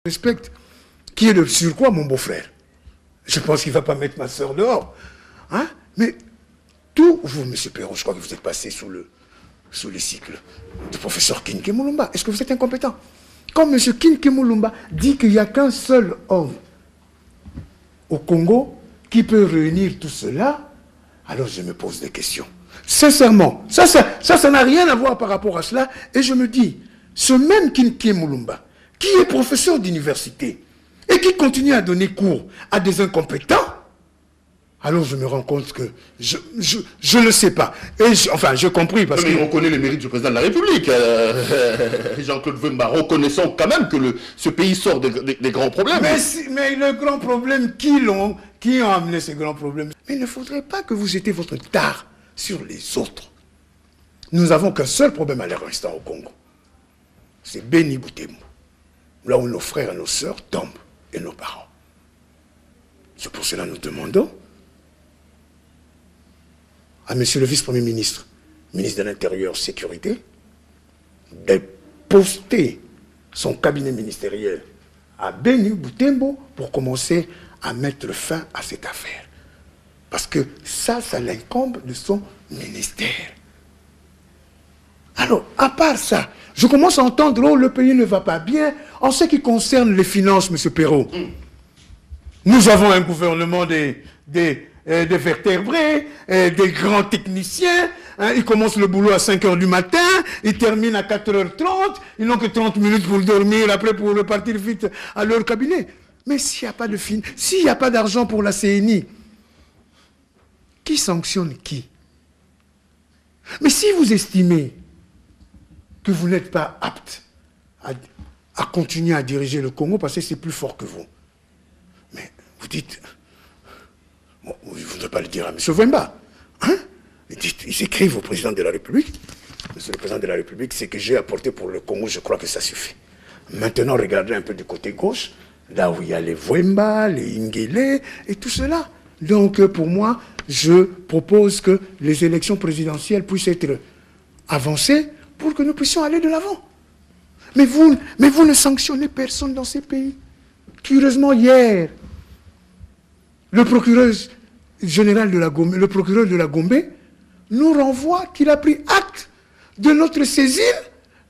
respecte, qui est de surcroît mon beau-frère. Je pense qu'il ne va pas mettre ma soeur dehors. Hein? Mais tout, vous, M. Perron, je crois que vous êtes passé sous les cycles du professeur Kinké Moulumba. Est-ce que vous êtes incompétent? Quand M. Kinké Moulumba dit qu'il n'y a qu'un seul homme au Congo qui peut réunir tout cela, alors je me pose des questions. Sincèrement, ça n'a rien à voir par rapport à cela. Et je me dis, ce même Kinké Moulumba, qui est professeur d'université, et qui continue à donner cours à des incompétents, alors je me rends compte que je ne sais pas. Et enfin, j'ai compris parce que... Mais il reconnaît les mérites du président de la République. Jean-Claude Wemba, reconnaissant quand même que ce pays sort des grands problèmes. Mais le grand problème, qui ont amené ces grands problèmes? Mais il ne faudrait pas que vous jetiez votre tard sur les autres. Nous n'avons qu'un seul problème à l'instant au Congo. C'est Béni Boutembo. Là où nos frères et nos sœurs tombent. Et nos parents. C'est pour cela que nous demandons à monsieur le vice-premier ministre, ministre de l'Intérieur, Sécurité, de poster son cabinet ministériel à Béni Boutembo pour commencer à mettre fin à cette affaire. Parce que ça l'incombe de son ministère. Alors, à part ça, je commence à entendre, oh, le pays ne va pas bien. En ce qui concerne les finances, M. Perrault, nous avons un gouvernement des vertébrés, des grands techniciens. Hein, ils commencent le boulot à 5 h du matin, ils terminent à 4 h 30, ils n'ont que 30 minutes pour dormir, après pour repartir vite à leur cabinet. Mais s'il n'y a pas de s'il n'y a pas d'argent pour la CNI, qui sanctionne qui? Mais si vous estimez que vous n'êtes pas apte à continuer à diriger le Congo parce que c'est plus fort que vous. Mais vous dites, bon, vous ne voudrez pas le dire à M. Wemba, hein? Ils écrivent au président de la République. Monsieur le président de la République, ce que j'ai apporté pour le Congo, je crois que ça suffit. Maintenant, regardez un peu du côté gauche, là où il y a les Wemba, les Ingele et tout cela. Donc, pour moi, je propose que les élections présidentielles puissent être avancées pour que nous puissions aller de l'avant. Mais vous ne sanctionnez personne dans ces pays. Curieusement, hier, le procureur général de la Gombe, le procureur de la Gombe, nous renvoie qu'il a pris acte de notre saisine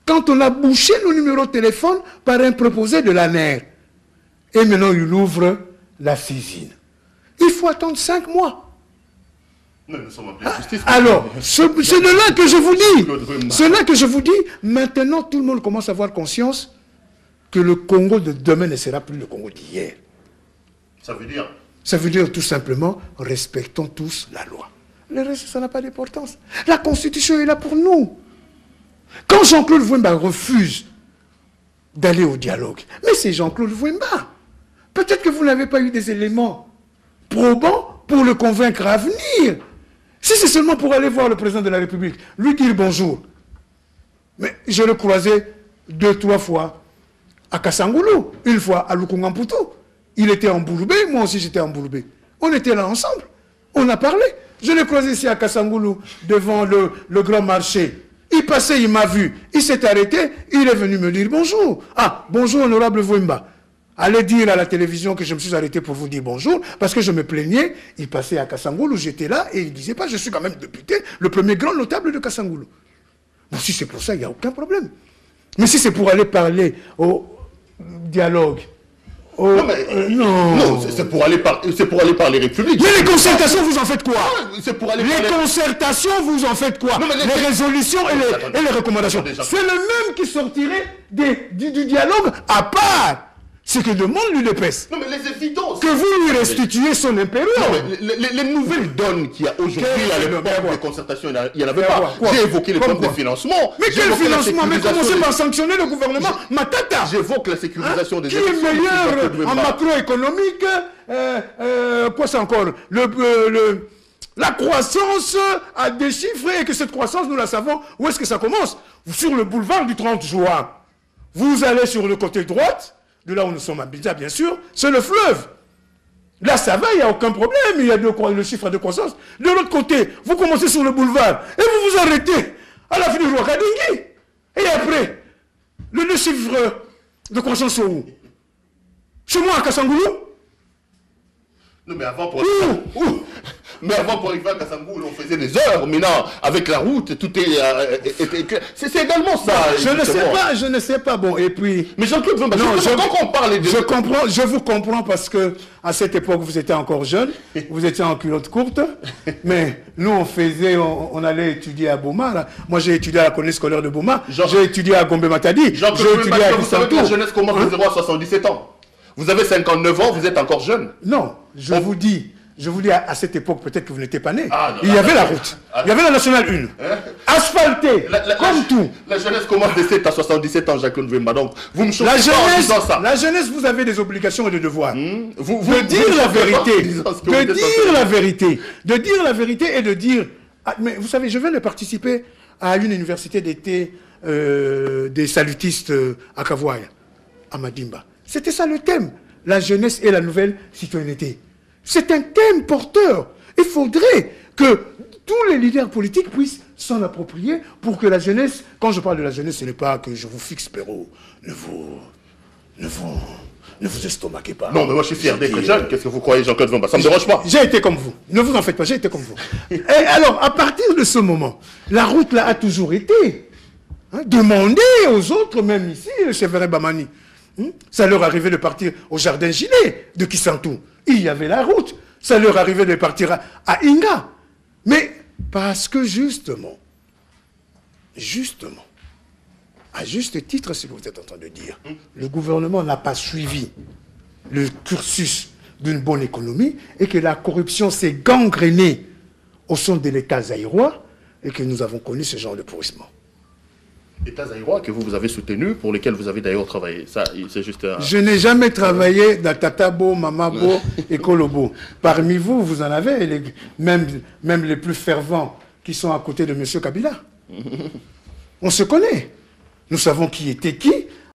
quand on a bouché nos numéros de téléphone par un proposé de l'ANER. Et maintenant, il ouvre la saisine. Il faut attendre 5 mois. Nous sommes appelés à la justice. Alors, c'est de là que je vous dis. C'est là que je vous dis, maintenant tout le monde commence à avoir conscience que le Congo de demain ne sera plus le Congo d'hier. Ça veut dire? Ça veut dire tout simplement, respectons tous la loi. Le reste, ça n'a pas d'importance. La Constitution est là pour nous. Quand Jean-Claude Wemba refuse d'aller au dialogue, mais c'est Jean-Claude Wemba. Peut-être que vous n'avez pas eu des éléments probants pour le convaincre à venir. Si c'est seulement pour aller voir le président de la République, lui dire bonjour. Mais je l'ai croisé 2-3 fois à Kassangoulou, une fois à Lukungamputu. Il était en Bouloubé, moi aussi j'étais en Bouloubé. On était là ensemble, on a parlé. Je l'ai croisé ici à Kassangoulou, devant le grand marché. Il passait, il m'a vu, il s'est arrêté, il est venu me dire bonjour. Ah, bonjour honorable Wemba. Allez dire à la télévision que je me suis arrêté pour vous dire bonjour, parce que je me plaignais. Il passait à Kassangoulou, j'étais là, et il ne disait pas, je suis quand même député, le premier grand notable de Kassangoulou. Bon, si c'est pour ça, il n'y a aucun problème. Mais si c'est pour aller parler au dialogue, non, c'est pour aller par les républiques. Mais les concertations, vous en faites quoi? C'est pour aller les concertations, vous en faites quoi? Les résolutions et les recommandations. C'est le même qui sortirait du dialogue à part. Ce que demande l'UDPS. Non, mais les évidences. Que vous lui restituiez son impérium. Les nouvelles donnes qu'il y a aujourd'hui à l'époque des concertations, il n'y en avait pas. J'ai évoqué les problèmes de financement. Mais quel financement? Mais commencez par sanctionner le gouvernement Matata. J'évoque la sécurisation des qui est meilleur en macroéconomique. Quoi c'est encore? La croissance a des chiffres et que cette croissance, nous la savons. Où est-ce que ça commence? Sur le boulevard du 30 juin. Vous allez sur le côté droite. De là où nous sommes à Abidjan, bien sûr, c'est le fleuve. Là, ça va, il n'y a aucun problème, il y a le chiffre de croissance. De l'autre côté, vous commencez sur le boulevard et vous vous arrêtez à la fin du Rwakadingi. Et après, le chiffre de croissance est où? Chez moi, à Kassangoulou. Non, mais avant, pour arriver à Kassangou, on faisait des heures. Maintenant, avec la route, tout est... c'est également ça. Je ne sais pas. Bon, et puis... Mais Jean-Claude Wemba, quand on parle de... Je vous comprends parce que à cette époque, vous étiez encore jeune, vous étiez en culotte courte, mais nous, on allait étudier à Boma. Là. Moi, j'ai étudié à la colonie scolaire de Boma, j'ai étudié à Gombe Matadi, j'ai étudié à Vous savez que la jeunesse commence de 0 à 77 ans. Vous avez 59 ans, vous êtes encore jeune. Non, je vous dis à cette époque, peut-être que vous n'étiez pas né, il y avait la route, il y avait la Nationale 1, asphaltée, comme tout. La jeunesse commence de 7 à 77 ans, Jacques Wemba, donc vous me chauffez pas en disant ça. La jeunesse, vous avez des obligations et des devoirs. De dire la vérité et de dire... Ah, mais vous savez, je viens de participer à une université d'été des salutistes à Kavouaï, à Madimba. C'était ça le thème, la jeunesse et la nouvelle citoyenneté. C'est un thème porteur. Il faudrait que tous les leaders politiques puissent s'en approprier pour que la jeunesse, quand je parle de la jeunesse, ce n'est pas que je vous fixe, Perrault, ne vous estomaquez pas. Non, mais moi je suis fier d'être jeune. Qu'est-ce que vous croyez, Jean-Claude Wemba? Ça ne me dérange pas. J'ai été comme vous. Ne vous en faites pas, j'ai été comme vous. Et alors, à partir de ce moment, la route là a toujours été. Demandez aux autres, même ici, le chef Bamani. Ça leur arrivait de partir au jardin Gilet de Kisantou. Il y avait la route. Ça leur arrivait de partir à Inga. Mais parce que justement, à juste titre, ce que vous êtes en train de dire, le gouvernement n'a pas suivi le cursus d'une bonne économie et que la corruption s'est gangrénée au sein de l'État zaïrois et que nous avons connu ce genre de pourrissement. État zaïrois que vous avez soutenu, pour lesquels vous avez d'ailleurs travaillé. Ça, c'est juste Je n'ai jamais travaillé dans Tatabo, Mamabo et Kolobo. Parmi vous, vous en avez, même les plus fervents qui sont à côté de M. Kabila. On se connaît. Nous savons qui était qui